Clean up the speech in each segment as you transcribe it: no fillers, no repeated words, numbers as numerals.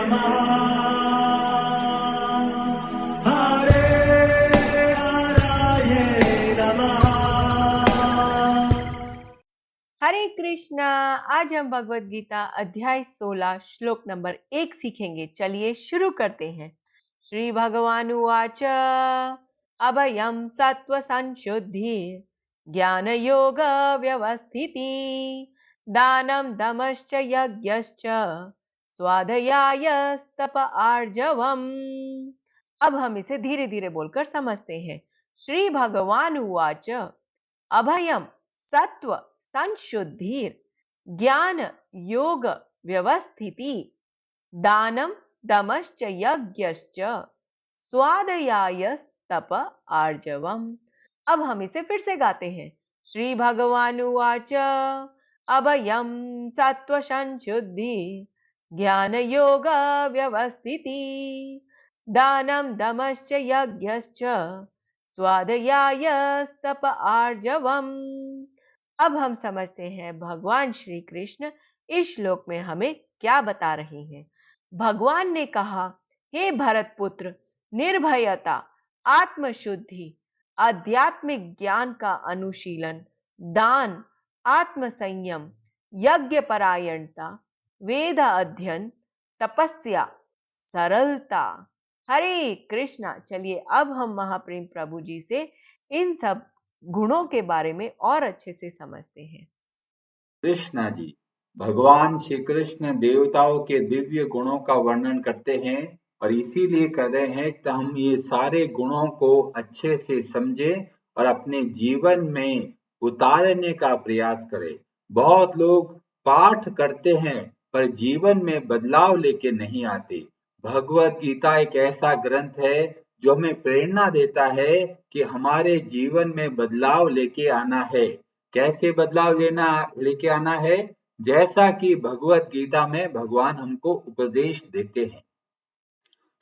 नमः हरे हराये नमः। हरे कृष्णा। आज हम भगवत गीता अध्याय 16 श्लोक नंबर 1 सीखेंगे। चलिए शुरू करते हैं। श्री भगवान उवाच अभयं सत्व संशुद्धि ज्ञान योग व्यवस्थिति दानं दमश्च यज्ञश्च स्वाध्याय तप आर्जवम्। अब हम इसे धीरे धीरे बोलकर समझते हैं। श्री भगवान उवाच अभयम सत्व संशुद्धिर ज्ञान योग व्यवस्थिति दानम दमश्च यज्ञश्च स्वाध्यायस्तप आर्जवम्। अब हम इसे फिर से गाते हैं। श्री भगवान उवाच अभयम सत्व संशुद्धि ज्ञान योग व्यवस्थिति दानम दमश्च यज्ञश्च स्वाध्यायस्तप आर्जवम्। अब हम समझते हैं भगवान श्री कृष्ण इस श्लोक में हमें क्या बता रहे हैं। भगवान ने कहा, हे भरत पुत्र, निर्भयता, आत्मशुद्धि, आध्यात्मिक ज्ञान का अनुशीलन, दान, आत्म संयम, यज्ञ परायणता, वेद अध्ययन, तपस्या, सरलता। हरे कृष्णा। चलिए अब हम महाप्रेम प्रभु जी से इन सब गुणों के बारे में और अच्छे से समझते हैं। कृष्णा जी, भगवान श्री कृष्ण देवताओं के दिव्य गुणों का वर्णन करते हैं और इसीलिए कर रहे हैं कि हम ये सारे गुणों को अच्छे से समझें और अपने जीवन में उतारने का प्रयास करें। बहुत लोग पाठ करते हैं पर जीवन में बदलाव लेके नहीं आते। भगवत गीता एक ऐसा ग्रंथ है जो हमें प्रेरणा देता है कि हमारे जीवन में बदलाव लेके आना है। कैसे बदलाव लेके आना है? जैसा कि भगवत गीता में भगवान हमको उपदेश देते हैं।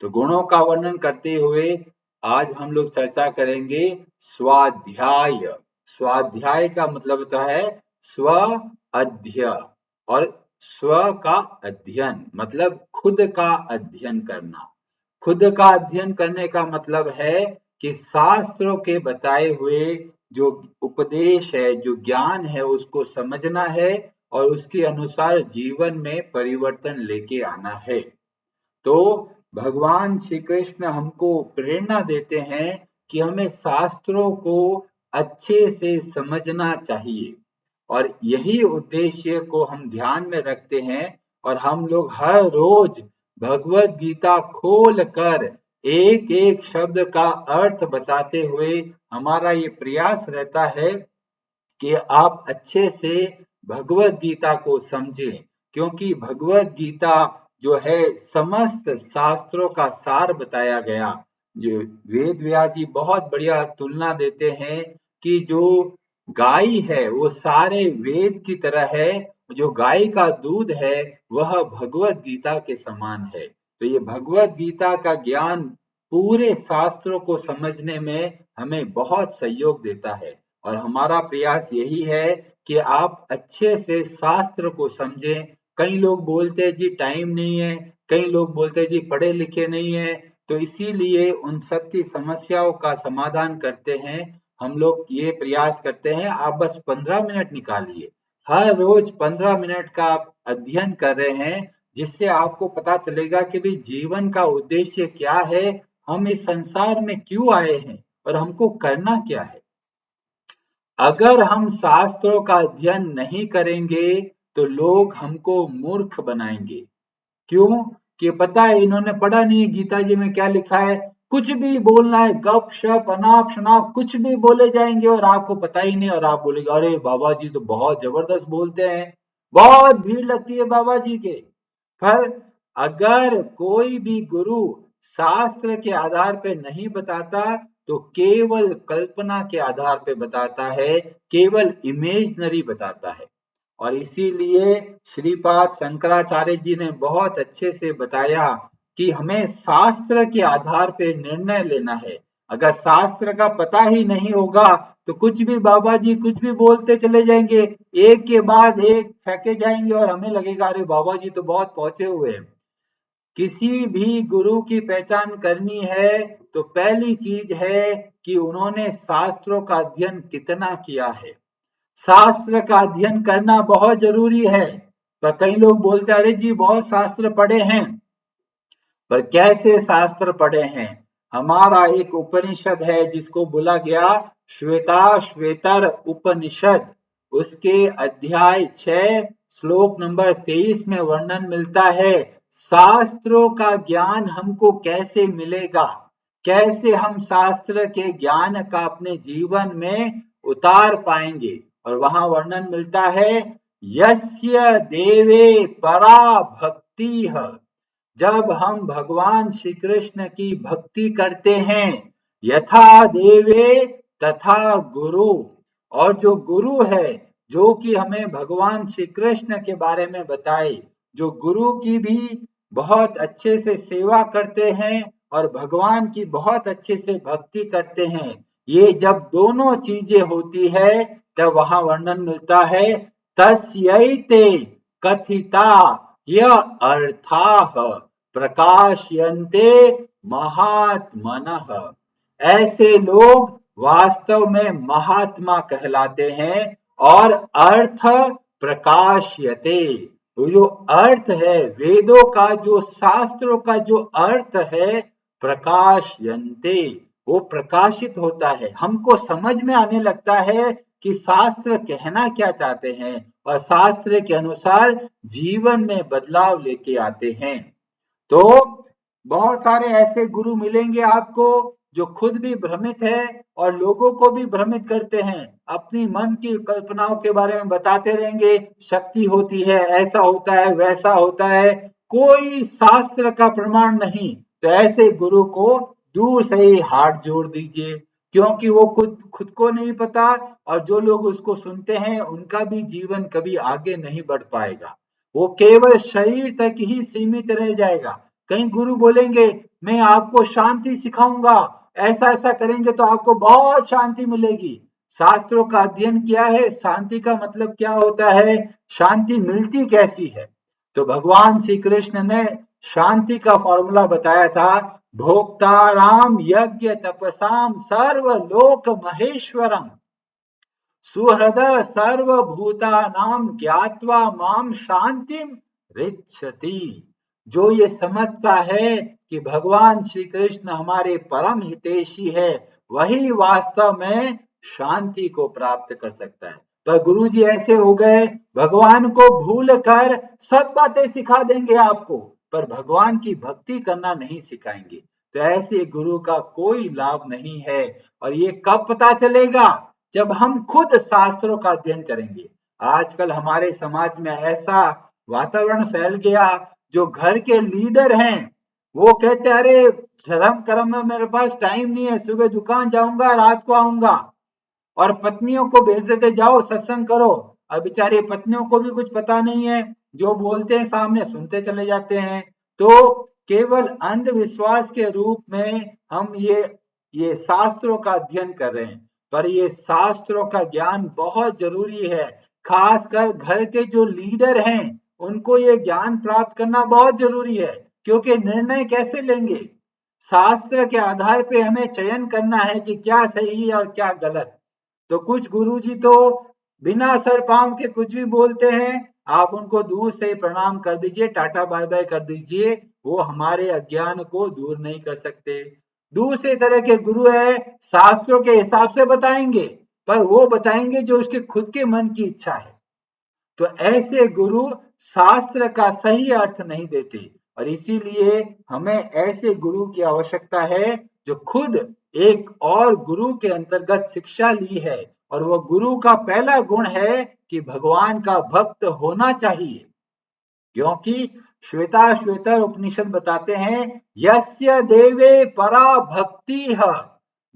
तो गुणों का वर्णन करते हुए आज हम लोग चर्चा करेंगे स्वाध्याय। स्वाध्याय का मतलब होता है स्व अध्ययन, और स्व का अध्ययन मतलब खुद का अध्ययन करना। खुद का अध्ययन करने का मतलब है कि शास्त्रों के बताए हुए जो उपदेश है, जो ज्ञान है, उसको समझना है और उसके अनुसार जीवन में परिवर्तन लेके आना है। तो भगवान श्री कृष्ण हमको प्रेरणा देते हैं कि हमें शास्त्रों को अच्छे से समझना चाहिए और यही उद्देश्य को हम ध्यान में रखते हैं और हम लोग हर रोज भगवत गीता खोल कर एक एक शब्द का अर्थ बताते हुए हमारा ये प्रयास रहता है कि आप अच्छे से भगवत गीता को समझें, क्योंकि भगवत गीता जो है समस्त शास्त्रों का सार बताया गया। जो वेद व्यास जी बहुत बढ़िया तुलना देते हैं कि जो गाय है वो सारे वेद की तरह है, जो गाय का दूध है वह भगवत गीता के समान है। तो ये भगवत गीता का ज्ञान पूरे शास्त्रों को समझने में हमें बहुत सहयोग देता है और हमारा प्रयास यही है कि आप अच्छे से शास्त्र को समझें। कई लोग बोलते हैं जी टाइम नहीं है, कई लोग बोलते हैं जी पढ़े लिखे नहीं है, तो इसीलिए उन सब की समस्याओं का समाधान करते हैं। हम लोग ये प्रयास करते हैं आप बस 15 मिनट निकालिए, हर रोज 15 मिनट का आप अध्ययन कर रहे हैं, जिससे आपको पता चलेगा कि भाई जीवन का उद्देश्य क्या है, हम इस संसार में क्यों आए हैं और हमको करना क्या है। अगर हम शास्त्रों का अध्ययन नहीं करेंगे तो लोग हमको मूर्ख बनाएंगे। क्यों? कि पता है इन्होंने पढ़ा नहीं है गीता जी में क्या लिखा है, कुछ भी बोलना है, गप शप अनाप शनाप कुछ भी बोले जाएंगे और आपको पता ही नहीं, और आप बोलेंगे अरे बाबा जी तो बहुत जबरदस्त बोलते हैं, बहुत भीड़ लगती है बाबा जी के। पर अगर कोई भी गुरु शास्त्र के आधार पे नहीं बताता तो केवल कल्पना के आधार पे बताता है, केवल इमेजनरी बताता है। और इसीलिए श्रीपाद शंकराचार्य जी ने बहुत अच्छे से बताया कि हमें शास्त्र के आधार पे निर्णय लेना है। अगर शास्त्र का पता ही नहीं होगा तो कुछ भी बाबा जी कुछ भी बोलते चले जाएंगे, एक के बाद एक फेंके जाएंगे और हमें लगेगा अरे बाबा जी तो बहुत पहुंचे हुए हैं। किसी भी गुरु की पहचान करनी है तो पहली चीज है कि उन्होंने शास्त्रों का अध्ययन कितना किया है। शास्त्र का अध्ययन करना बहुत जरूरी है। पर कई लोग बोलते हैं अरे जी बहुत शास्त्र पढ़े हैं, पर कैसे शास्त्र पढ़े हैं। हमारा एक उपनिषद है जिसको बोला गया श्वेताश्वेतर उपनिषद, उसके अध्याय 6 श्लोक नंबर 23 में वर्णन मिलता है शास्त्रों का ज्ञान हमको कैसे मिलेगा, कैसे हम शास्त्र के ज्ञान का अपने जीवन में उतार पाएंगे। और वहां वर्णन मिलता है यस्य देवे परा भक्ति, जब हम भगवान श्री कृष्ण की भक्ति करते हैं, यथा देवे तथा गुरु, और जो गुरु है जो कि हमें भगवान श्री कृष्ण के बारे में बताए, जो गुरु की भी बहुत अच्छे से सेवा करते हैं और भगवान की बहुत अच्छे से भक्ति करते हैं, ये जब दोनों चीजें होती है तब वहां वर्णन मिलता है तस्यैते कथिता य अर्थाः प्रकाशयन्ते महात्मनः। ऐसे लोग वास्तव में महात्मा कहलाते हैं और अर्थ प्रकाशयते, तो जो अर्थ है वेदों का, जो शास्त्रों का जो अर्थ है प्रकाशयन्ते, वो प्रकाशित होता है, हमको समझ में आने लगता है कि शास्त्र कहना क्या चाहते हैं और शास्त्र के अनुसार जीवन में बदलाव लेके आते हैं। तो बहुत सारे ऐसे गुरु मिलेंगे आपको जो खुद भी भ्रमित है और लोगों को भी भ्रमित करते हैं, अपनी मन की कल्पनाओं के बारे में बताते रहेंगे, शक्ति होती है, ऐसा होता है, वैसा होता है, कोई शास्त्र का प्रमाण नहीं। तो ऐसे गुरु को दूर से ही हाथ जोड़ दीजिए, क्योंकि वो खुद को नहीं पता और जो लोग उसको सुनते हैं उनका भी जीवन कभी आगे नहीं बढ़ पाएगा, वो केवल शरीर तक ही सीमित रह जाएगा। कई गुरु बोलेंगे मैं आपको शांति सिखाऊंगा, ऐसा ऐसा करेंगे तो आपको बहुत शांति मिलेगी। शास्त्रों का अध्ययन किया है, शांति का मतलब क्या होता है, शांति मिलती कैसी है। तो भगवान श्री कृष्ण ने शांति का फॉर्मूला बताया था, भोक्ताराम यज्ञ तपसाम सर्वलोक महेश्वरम सुहृद सर्वभूतानां ज्ञात्वा माम शांतिम ऋच्छति। जो ये समझता है कि भगवान श्री कृष्ण हमारे परम हितैषी है, वही वास्तव में शांति को प्राप्त कर सकता है। पर गुरु जी ऐसे हो गए, भगवान को भूल कर सब बातें सिखा देंगे आपको, पर भगवान की भक्ति करना नहीं सिखाएंगे। तो ऐसे गुरु का कोई लाभ नहीं है। और ये कब पता चलेगा, जब हम खुद शास्त्रों का अध्ययन करेंगे। आजकल हमारे समाज में ऐसा वातावरण फैल गया, जो घर के लीडर हैं वो कहते अरे धर्म कर्म में मेरे पास टाइम नहीं है, सुबह दुकान जाऊंगा रात को आऊंगा, और पत्नियों को भेज देते जाओ सत्संग करो। अब बेचारे पत्नियों को भी कुछ पता नहीं है, जो बोलते हैं सामने सुनते चले जाते हैं। तो केवल अंधविश्वास के रूप में हम ये शास्त्रों का अध्ययन कर रहे हैं, पर ये शास्त्रों का ज्ञान बहुत जरूरी है। खासकर घर के जो लीडर हैं उनको ये ज्ञान प्राप्त करना बहुत जरूरी है, क्योंकि निर्णय कैसे लेंगे, शास्त्र के आधार पे हमें चयन करना है कि क्या सही है और क्या गलत। तो कुछ गुरुजी तो बिना सर पांव के कुछ भी बोलते हैं, आप उनको दूर से प्रणाम कर दीजिए, टाटा बाय बाय कर दीजिए, वो हमारे अज्ञान को दूर नहीं कर सकते। दूसरे तरह के गुरु है, शास्त्रों के हिसाब से बताएंगे, पर वो बताएंगे जो उसके खुद के मन की इच्छा है। तो ऐसे गुरु शास्त्र का सही अर्थ नहीं देते, और इसीलिए हमें ऐसे गुरु की आवश्यकता है जो खुद एक और गुरु के अंतर्गत शिक्षा ली है। और वह गुरु का पहला गुण है कि भगवान का भक्त होना चाहिए, क्योंकि श्वेताश्वेतर उपनिषद बताते हैं यस्य देवे परा भक्ति है।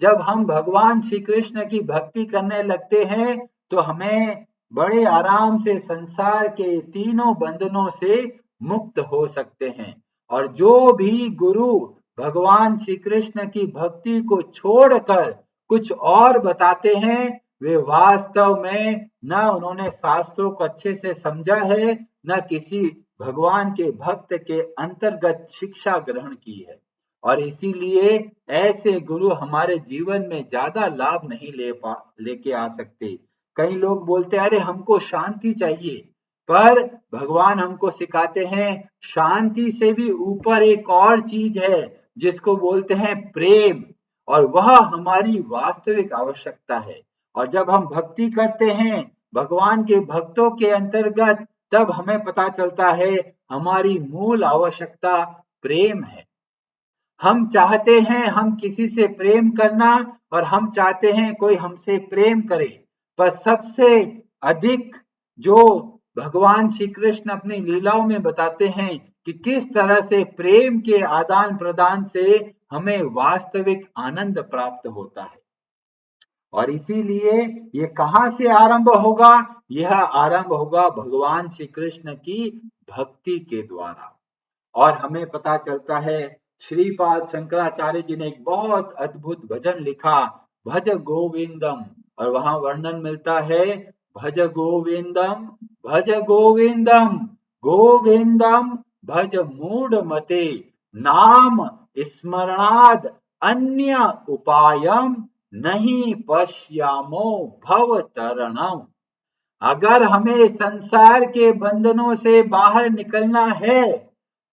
जब हम भगवान श्री कृष्ण की भक्ति करने लगते हैं तो हमें बड़े आराम से संसार के तीनों बंधनों से मुक्त हो सकते हैं। और जो भी गुरु भगवान श्री कृष्ण की भक्ति को छोड़कर कुछ और बताते हैं, वे वास्तव में न उन्होंने शास्त्रों को अच्छे से समझा है, न किसी भगवान के भक्त के अंतर्गत शिक्षा ग्रहण की है और इसीलिए ऐसे गुरु हमारे जीवन में ज्यादा लाभ नहीं लेके आ सकते। कई लोग बोलते हैं अरे हमको शांति चाहिए, पर भगवान हमको सिखाते हैं शांति से भी ऊपर एक और चीज है जिसको बोलते हैं प्रेम, और वह हमारी वास्तविक आवश्यकता है। और जब हम भक्ति करते हैं भगवान के भक्तों के अंतर्गत, तब हमें पता चलता है हमारी मूल आवश्यकता प्रेम है। हम चाहते हैं हम किसी से प्रेम करना और हम चाहते हैं कोई हमसे प्रेम करे, पर सबसे अधिक जो भगवान श्री कृष्ण अपनी लीलाओं में बताते हैं कि किस तरह से प्रेम के आदान प्रदान से हमें वास्तविक आनंद प्राप्त होता है। और इसीलिए ये कहां से आरंभ होगा? यह आरंभ होगा भगवान श्री कृष्ण की भक्ति के द्वारा। और हमें पता चलता है श्रीपाद शंकराचार्य जी ने एक बहुत अद्भुत भजन लिखा, भज गोविंदम, और वहां वर्णन मिलता है भज गोविंदम, भज गोविंदम, गोविंदम भज मूढ़ मते, नाम स्मरणाद अन्य उपायम नहीं पश्यामो भव तरणम। अगर हमें संसार के बंधनों से बाहर निकलना है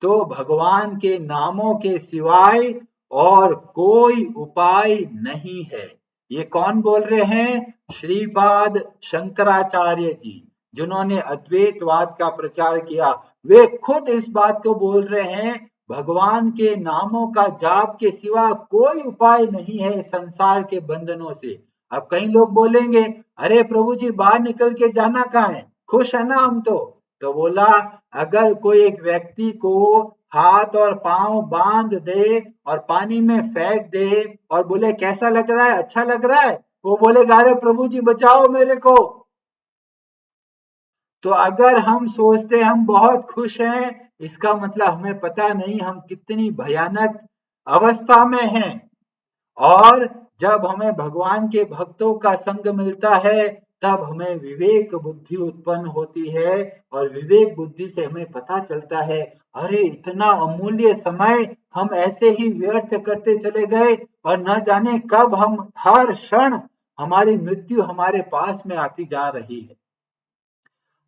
तो भगवान के नामों के सिवाय और कोई उपाय नहीं है। ये कौन बोल रहे हैं? श्रीपाद शंकराचार्य जी, जिन्होंने अद्वैतवाद का प्रचार किया। वे खुद इस बात को बोल रहे हैं भगवान के नामों का जाप के सिवा कोई उपाय नहीं है संसार के बंधनों से। अब कई लोग बोलेंगे अरे प्रभु जी बाहर निकल के जाना कहाँ है, खुश है ना हम तो बोला अगर कोई एक व्यक्ति को हाथ और पांव बांध दे और पानी में फेंक दे और बोले कैसा लग रहा है, अच्छा लग रहा है, वो बोलेगा अरे प्रभु जी बचाओ मेरे को। तो अगर हम सोचते हम बहुत खुश हैं, इसका मतलब हमें पता नहीं हम कितनी भयानक अवस्था में हैं। और जब हमें भगवान के भक्तों का संग मिलता है तब हमें विवेक बुद्धि उत्पन्न होती है, और विवेक बुद्धि से हमें पता चलता है अरे इतना अमूल्य समय हम ऐसे ही व्यर्थ करते चले गए और न जाने कब हम हर क्षण हमारी मृत्यु हमारे पास में आती जा रही है।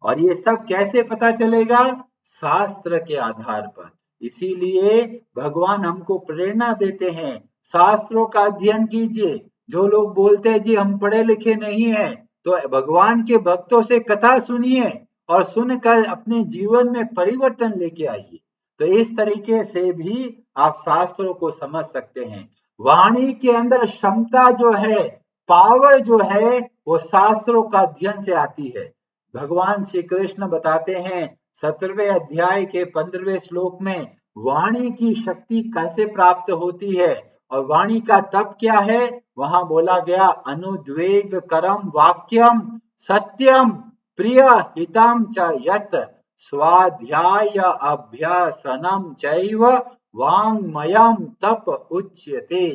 और ये सब कैसे पता चलेगा? शास्त्र के आधार पर। इसीलिए भगवान हमको प्रेरणा देते हैं शास्त्रों का अध्ययन कीजिए। जो लोग बोलते हैं जी हम पढ़े लिखे नहीं हैं, तो भगवान के भक्तों से कथा सुनिए और सुनकर अपने जीवन में परिवर्तन लेके आइए। तो इस तरीके से भी आप शास्त्रों को समझ सकते हैं। वाणी के अंदर क्षमता जो है, पावर जो है, वो शास्त्रों का अध्ययन से आती है। भगवान श्री कृष्ण बताते हैं 17वें अध्याय के 15वें श्लोक में वाणी की शक्ति कैसे प्राप्त होती है और वाणी का तप क्या है। वहां बोला गया अनुद्वेग करम वाक्यम सत्यम प्रिय हितम च यत स्वाध्याय अभ्यासनम चैव वाङ्मयम तप उच्यते।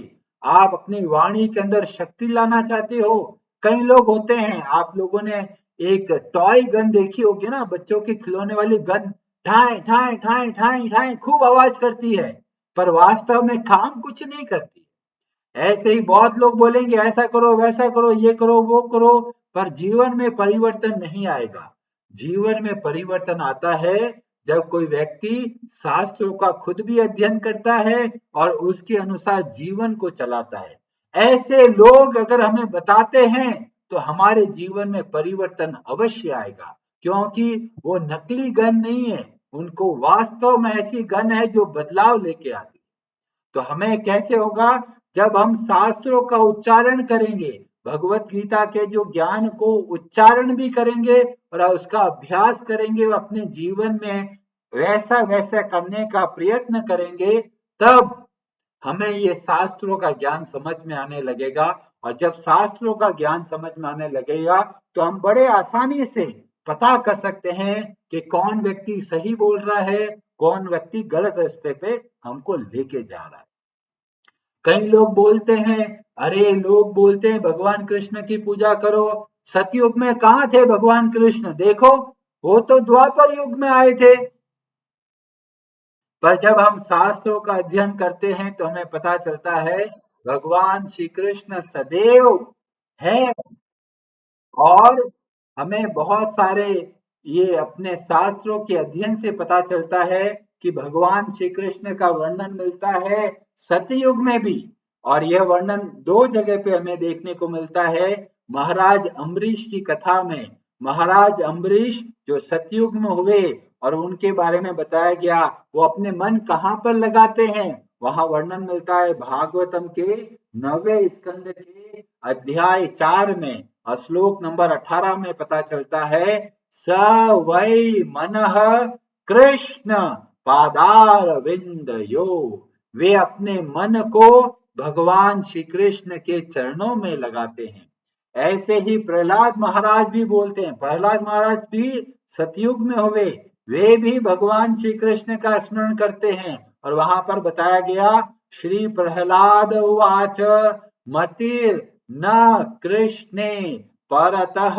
आप अपनी वाणी के अंदर शक्ति लाना चाहते हो? कई लोग होते हैं, आप लोगों ने एक टॉय गन देखी होगी ना, बच्चों की खिलौने वाली गन, ठाए ठाए ठाए ठाए ठाए खूब आवाज करती है, पर वास्तव में काम कुछ नहीं करती। ऐसे ही बहुत लोग बोलेंगे ऐसा करो वैसा करो ये करो वो करो, पर जीवन में परिवर्तन नहीं आएगा। जीवन में परिवर्तन आता है जब कोई व्यक्ति शास्त्रों का खुद भी अध्ययन करता है और उसके अनुसार जीवन को चलाता है। ऐसे लोग अगर हमें बताते हैं तो हमारे जीवन में परिवर्तन अवश्य आएगा, क्योंकि वो नकली गन नहीं है, उनको वास्तव में ऐसी गन है जो बदलाव लेके आती है। तो हमें कैसे होगा? जब हम शास्त्रों का उच्चारण करेंगे, भगवत गीता के जो ज्ञान को उच्चारण भी करेंगे और उसका अभ्यास करेंगे, अपने जीवन में वैसा वैसा करने का प्रयत्न करेंगे, तब हमें ये शास्त्रों का ज्ञान समझ में आने लगेगा। और जब शास्त्रों का ज्ञान समझ में आने लगेगा तो हम बड़े आसानी से पता कर सकते हैं कि कौन व्यक्ति सही बोल रहा है, कौन व्यक्ति गलत रास्ते पे हमको लेके जा रहा है। कई लोग बोलते हैं अरे लोग बोलते हैं भगवान कृष्ण की पूजा करो, सतयुग में कहाँ थे भगवान कृष्ण? देखो वो तो द्वापर युग में आए थे। पर जब हम शास्त्रों का अध्ययन करते हैं तो हमें पता चलता है भगवान श्री कृष्ण सदैव है। और हमें बहुत सारे ये अपने शास्त्रों के अध्ययन से पता चलता है कि भगवान श्री कृष्ण का वर्णन मिलता है सतयुग में भी। और यह वर्णन दो जगह पे हमें देखने को मिलता है। महाराज अम्बरीश की कथा में महाराज अम्बरीश जो सतयुग में हुए और उनके बारे में बताया गया, वो अपने मन कहाँ पर लगाते हैं, वहां वर्णन मिलता है भागवतम के 9वें स्कंद के अध्याय 4 में। श्लोक नंबर 18 में पता चलता है स वै मनः कृष्ण पादारविंद यो, वे अपने मन को भगवान श्री कृष्ण के चरणों में लगाते हैं। ऐसे ही प्रहलाद महाराज भी बोलते हैं, प्रहलाद महाराज भी सतयुग में हुए, वे भी भगवान श्री कृष्ण का स्मरण करते हैं। और वहां पर बताया गया श्री प्रहलाद उवाच मतिर न कृष्णे परतः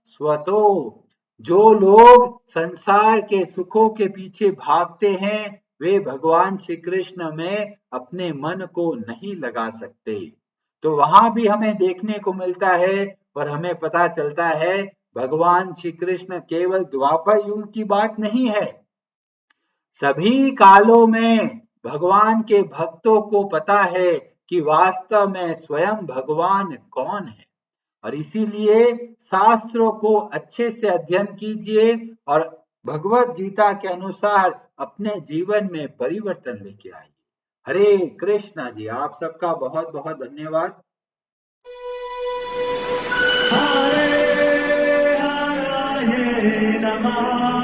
स्वतो, जो लोग संसार के सुखों के पीछे भागते हैं वे भगवान श्री कृष्ण में अपने मन को नहीं लगा सकते। तो वहां भी हमें देखने को मिलता है और हमें पता चलता है भगवान श्री कृष्ण केवल द्वापर युग की बात नहीं है, सभी कालों में भगवान के भक्तों को पता है कि वास्तव में स्वयं भगवान कौन है। और इसीलिए शास्त्रों को अच्छे से अध्ययन कीजिए और भगवत गीता के अनुसार अपने जीवन में परिवर्तन लेके आइए। हरे कृष्णा जी, आप सबका बहुत बहुत धन्यवाद। हरे हरे नमः।